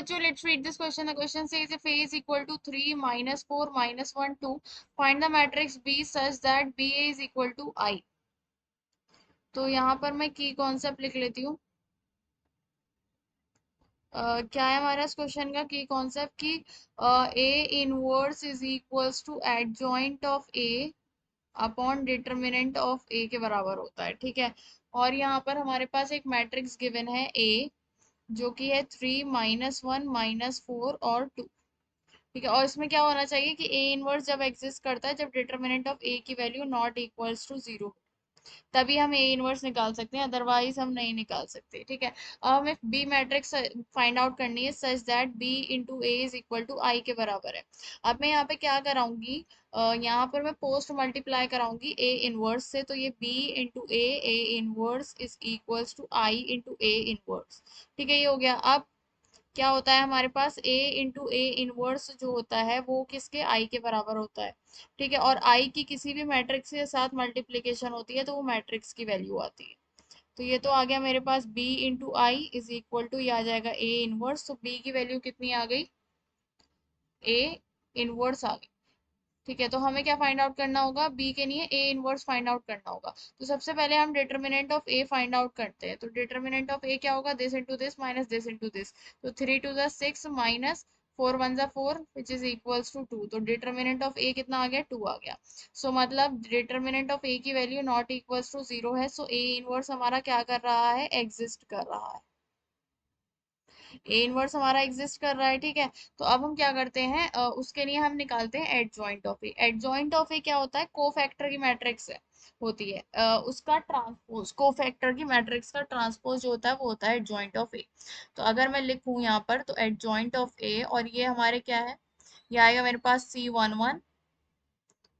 bachcho, let's read this question. The question says if A is equal to 3 minus 4 minus 1 2, find the matrix B such that BA is equal to I. तो यहाँ पर मैं की concept लिख लेती हूँ। क्या है हमारा इस क्वेश्चन का की कॉन्सेप्ट की A inverse is equals to adjoint of A upon determinant of A के बराबर होता है, ठीक है। और यहाँ पर हमारे पास एक मैट्रिक्स गिवन है ए, जो कि है 3 - 1 -4 और 2, ठीक है। और इसमें क्या होना चाहिए कि ए इनवर्स जब एग्जिस्ट करता है जब डिटर्मिनेंट ऑफ ए की वैल्यू नॉट इक्वल्स टू 0, तभी हम ए इनवर्स निकाल सकते हैं, अदरवाइज हम नहीं निकाल सकते, ठीक है। अब हमें बी मैट्रिक्स फाइंड आउट करनी है such that B into A is equal to I के बराबर है। अब मैं यहाँ पे क्या कराऊंगी, यहाँ पर मैं पोस्ट मल्टीप्लाई कराऊंगी ए इनवर्स से, तो ये B into A inverse is equals to I into A inverse, ठीक है। ये हो गया। अब क्या होता है हमारे पास a इंटू ए इनवर्स जो होता है वो किसके i के बराबर होता है, ठीक है। और i की किसी भी मैट्रिक्स के साथ मल्टीप्लीकेशन होती है तो वो मैट्रिक्स की वैल्यू आती है। तो ये तो आ गया मेरे पास b into I is equal to, ये आ जाएगा a इनवर्स। तो b की वैल्यू कितनी आ गई, a इनवर्स आ गई, ठीक है। तो हमें क्या फाइंड आउट करना होगा, बी के लिए ए इनवर्स फाइंड आउट करना होगा। तो सबसे पहले हम determinant of A find out करते हैं। तो डिटर्मिनेंट ऑफ ए क्या होगा, this into this minus this into this. तो 3 2 6 minus 4 1 4 which is equals to 2। तो डिटर्मिनेंट ऑफ ए कितना आ गया, 2 आ गया। सो मतलब डिटर्मिनेंट ऑफ ए की वैल्यू नॉट इक्वल्स टू 0 है। सो ए इनवर्स हमारा क्या कर रहा है, एग्जिस्ट कर रहा है। ए इनवर्स हमारा एग्जिस्ट कर रहा है, ठीक है। तो अब हम क्या करते हैं, उसके लिए हम निकालते हैं adjoint of A. Adjoint of A क्या होता है, कोफैक्टर की मैट्रिक्स है, होती है, उसका ट्रांसपोज, कोफैक्टर की मैट्रिक्स का ट्रांसपोज जो होता है वो होता है एडजॉइंट ऑफ ए। तो अगर मैं लिखूं यहाँ पर, तो एडजॉइंट ऑफ ए, और ये हमारे क्या है, ये आएगा मेरे पास C11,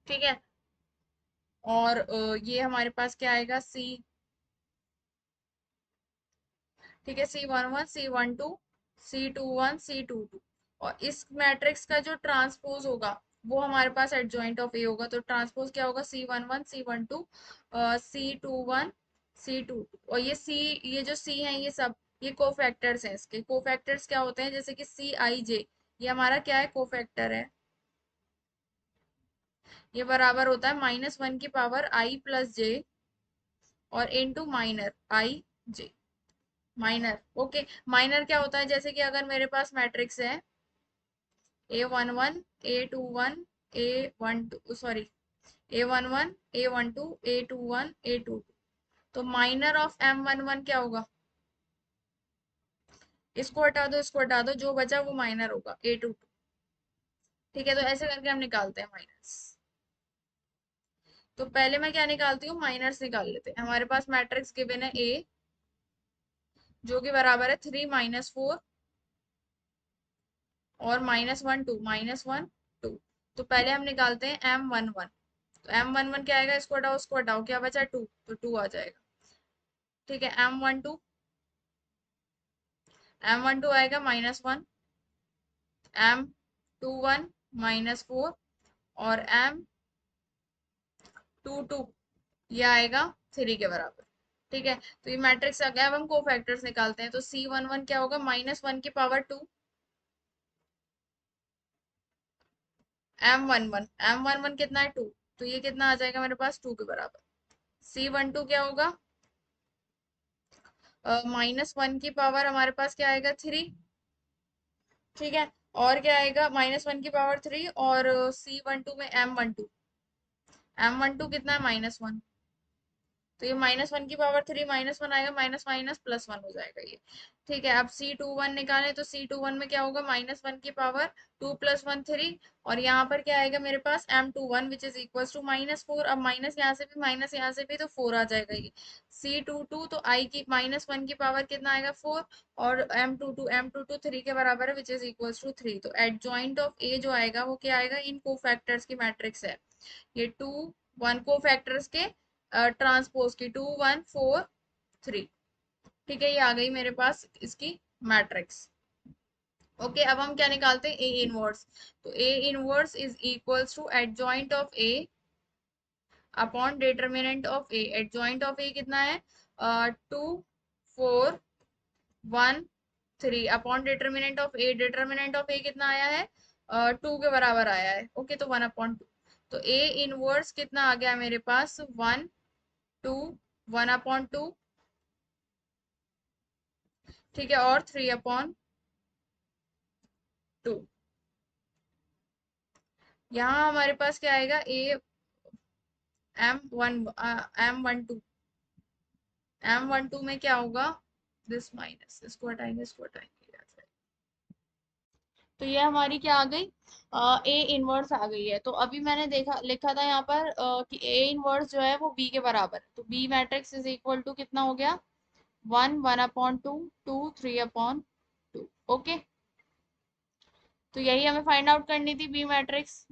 ठीक है। और ये हमारे पास क्या आएगा, सी, ठीक है, C11 C12 C21 C22। और इस मैट्रिक्स का जो ट्रांसपोज होगा वो हमारे पास एडजॉइंट ऑफ ए होगा। तो ट्रांसपोज क्या होगा, C11 C12 C21 C22। और ये सी, ये जो सी है ये सब, ये कोफैक्टर्स हैं। इसके कोफैक्टर्स क्या होते हैं, जैसे कि CIJ, ये हमारा क्या है, कोफैक्टर है। ये बराबर होता है -1 की पावर आई प्लस जे और into minor I J. Minor, okay. Minor क्या होता है, जैसे कि अगर मेरे पास मैट्रिक्स है A11 A21 A12, sorry, A11 A12 A21 A22, तो माइनर ऑफ M11 क्या होगा, इसको हटा दो इसको हटा दो, जो बचा वो माइनर होगा A22, ठीक है। तो ऐसे करके हम निकालते हैं माइनस। तो पहले मैं क्या निकालती हूँ, माइनर्स निकाल लेते हैं। हमारे पास मैट्रिक्स गिवन है A, जो कि बराबर है 3 - 4 और -1 2 -1 2। तो पहले हम निकालते हैं M11। तो M11 क्या आएगा, इसको हटाओ उसको हटाओ, क्या बचा 2, तो 2 आ जाएगा, ठीक है। M12 आएगा -1, M21 -4 और M22 ये आएगा 3 के बराबर, ठीक है। तो ये मैट्रिक्स आ गया। अब हम कोफैक्टर्स निकालते हैं। तो C11 क्या होगा, -1 की पावर 2, M11 कितना है 2, तो ये कितना आ जाएगा मेरे पास 2 के बराबर। C12 क्या होगा, -1 की पावर हमारे पास क्या आएगा 3, ठीक है। और क्या आएगा, -1 की पावर 3, और C12 में M12 कितना है, -1, तो ये -1 की पावर 3 -1 आएगा, माइनस माइनस प्लस 1 हो जाएगा ये, ठीक है। अब C21 निकालें, तो C21 में क्या होगा, -1 की पावर 2 + 1 3, और यहाँ पर क्या आएगा मेरे पास M21 which is equal to -4। अब माइनस यहाँ से भी माइनस यहाँ से भी, तो 4 आ जाएगा ये। C22 तो आई की -1 की पावर कितना आएगा 4, और M22 3 के बराबर है विच इज इक्वल टू 3। तो एडजॉइंट ऑफ ए जो आएगा वो क्या आएगा, इन कोफैक्टर्स की मैट्रिक्स है ये 2 1 कोफैक्टर्स के ट्रांसपोज की 2 1 4 3, ठीक है। ये आ गई मेरे पास इसकी मैट्रिक्स, ओके। अब हम क्या निकालते हैं, ए इनवर्स। तो A inverse is equals to adjoint of A upon determinant of A. Adjoint of A कितना है, 2 4 1 3 upon determinant of A, determinant of A कितना आया है, 2 के बराबर आया है। ओके, तो 1/2, तो ए इनवर्स कितना आ गया मेरे पास, 1 2, 1/2, ठीक है, और 3/2। यहाँ हमारे पास क्या आएगा, ए M12, M12 में क्या होगा, दिस माइनस, इसको हटाएंगे, इसको हटाएंगे, तो ये हमारी क्या आ गई, ए इनवर्स आ गई है। तो अभी मैंने देखा लिखा था यहाँ पर कि ए इनवर्स जो है वो बी के बराबर है, तो B matrix is equal to कितना हो गया, 1 1/2, 2 3/2। ओके, तो यही हमें फाइंड आउट करनी थी B matrix.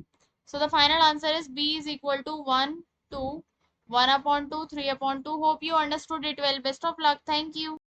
So the final answer is B is equal to 1 2 1/2 3/2। Hope you understood it well. Best of luck, thank you.